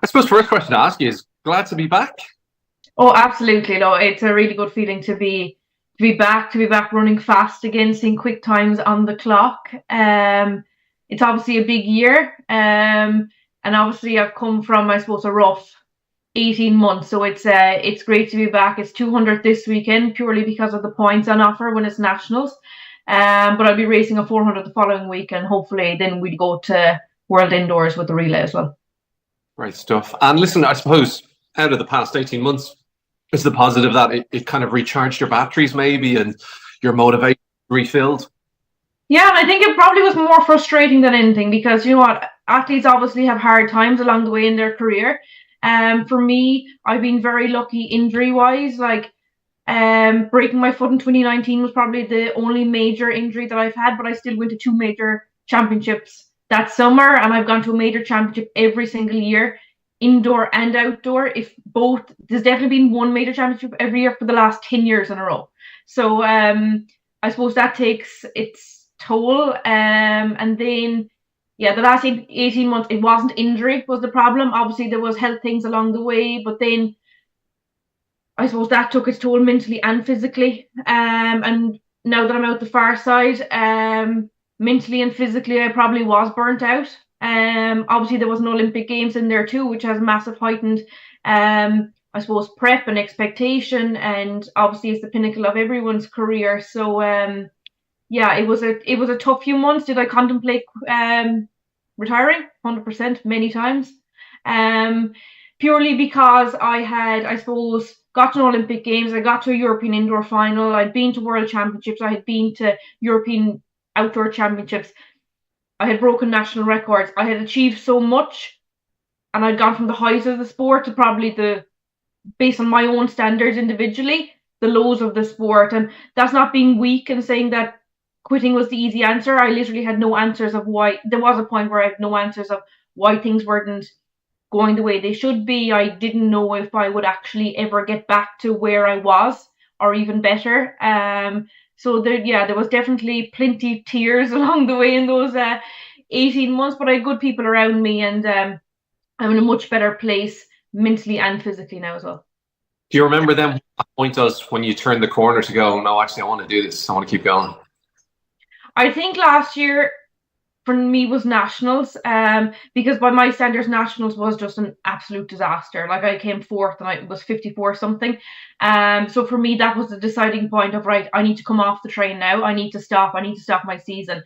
suppose first question to ask you is glad to be back. Oh, absolutely. No, it's a really good feeling to be back running fast again, seeing quick times on the clock. It's obviously a big year. And obviously I've come from, I suppose, a rough 18 months. So it's great to be back. It's 200 this weekend purely because of the points on offer when it's nationals. But I'll be racing a 400 the following week, and hopefully then we'd go to World Indoors with the relay as well. Great stuff. And listen, I suppose out of the past 18 months, is the positive that it kind of recharged your batteries maybe and your motivation refilled? Yeah, and I think it probably was more frustrating than anything because you know what, athletes obviously have hard times along the way in their career. For me, I've been very lucky injury wise. Like, breaking my foot in 2019 was probably the only major injury that I've had, but I still went to two major championships that summer, and I've gone to a major championship every single year, indoor and outdoor. If both, there's definitely been one major championship every year for the last 10 years in a row. So I suppose that takes its toll. And then, yeah, the last 18 months, it wasn't injury was the problem. Obviously, there was health things along the way, but then I suppose that took its toll mentally and physically. And now that I'm out the far side, mentally and physically, I probably was burnt out. Obviously, there was an Olympic Games in there too, which has massive heightened, I suppose, prep and expectation, and obviously it's the pinnacle of everyone's career. So, yeah, it was a tough few months. Did I contemplate retiring? 100%, many times. Purely because I had, I suppose, got to an Olympic Games, I got to a European Indoor Final, I'd been to World Championships, I had been to European Outdoor Championships, I had broken national records, I had achieved so much, and I'd gone from the highs of the sport to probably based on my own standards individually, the lows of the sport. And that's not being weak and saying that quitting was the easy answer. I literally had no answers of why. There was a point where I had no answers of why things weren't going the way they should be. I didn't know if I would actually ever get back to where I was or even better. So there was definitely plenty of tears along the way in those 18 months, but I had good people around me, and I'm in a much better place mentally and physically now as well. Do you remember then what that point was when you turned the corner to go, no, actually, I want to do this. I want to keep going? I think last year for me was nationals, because by my standards, nationals was just an absolute disaster. Like, I came fourth and I was 54 something. So for me, that was the deciding point of, right, I need to come off the train now. I need to stop my season.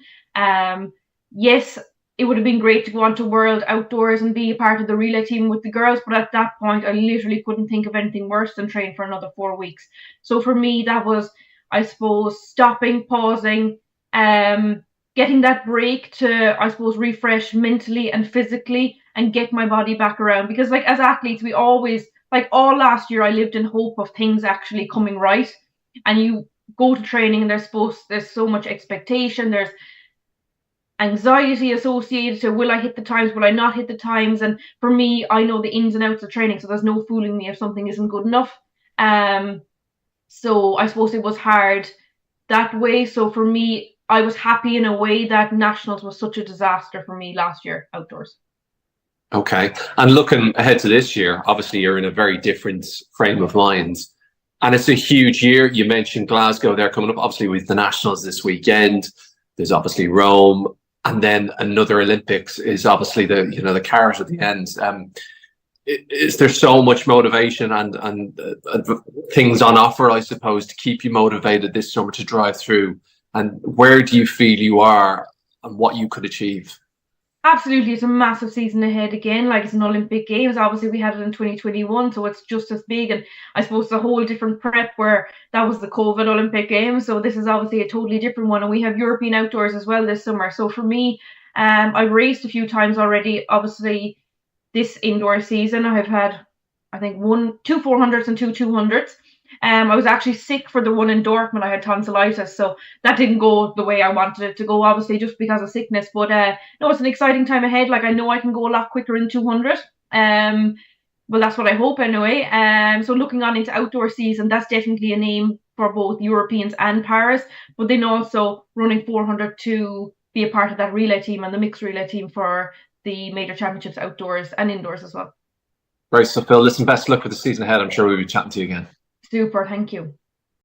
Yes, it would have been great to go on to World Outdoors and be a part of the relay team with the girls, but at that point, I literally couldn't think of anything worse than train for another 4 weeks. So for me, that was, I suppose, stopping, pausing, getting that break to, I suppose, refresh mentally and physically and get my body back around. Because, like, as athletes, we always, like, all last year, I lived in hope of things actually coming right. And you go to training and there's so much expectation, there's anxiety associated to, will I hit the times, will I not hit the times? And for me, I know the ins and outs of training, so there's no fooling me if something isn't good enough. So I suppose it was hard that way. So for me, I was happy in a way that nationals was such a disaster for me last year outdoors. Okay. And looking ahead to this year, obviously you're in a very different frame of mind. And it's a huge year. You mentioned Glasgow there coming up, obviously with the nationals this weekend. There's obviously Rome, and then another Olympics is obviously the carrot at the end. Is there so much motivation and things on offer, I suppose, to keep you motivated this summer to drive through? And where do you feel you are and what you could achieve? Absolutely, it's a massive season ahead again. Like, it's an Olympic Games. Obviously, we had it in 2021, so it's just as big. And I suppose it's a whole different prep where that was the COVID Olympic Games. So this is obviously a totally different one. And we have European outdoors as well this summer. So for me, I've raced a few times already. Obviously, this indoor season, I've had, I think, two 400s and two 200s. I was actually sick for the one in Dortmund. I had tonsillitis, so that didn't go the way I wanted it to go, obviously, just because of sickness. But no, it's an exciting time ahead. Like, I know I can go a lot quicker in 200. Well, that's what I hope anyway. So looking on into outdoor season, that's definitely an aim for both Europeans and Paris. But then also running 400 to be a part of that relay team and the mixed relay team for the major championships outdoors and indoors as well. Great stuff, Phil. Listen, best of luck with the season ahead. I'm sure we'll be chatting to you again. Super. Thank you.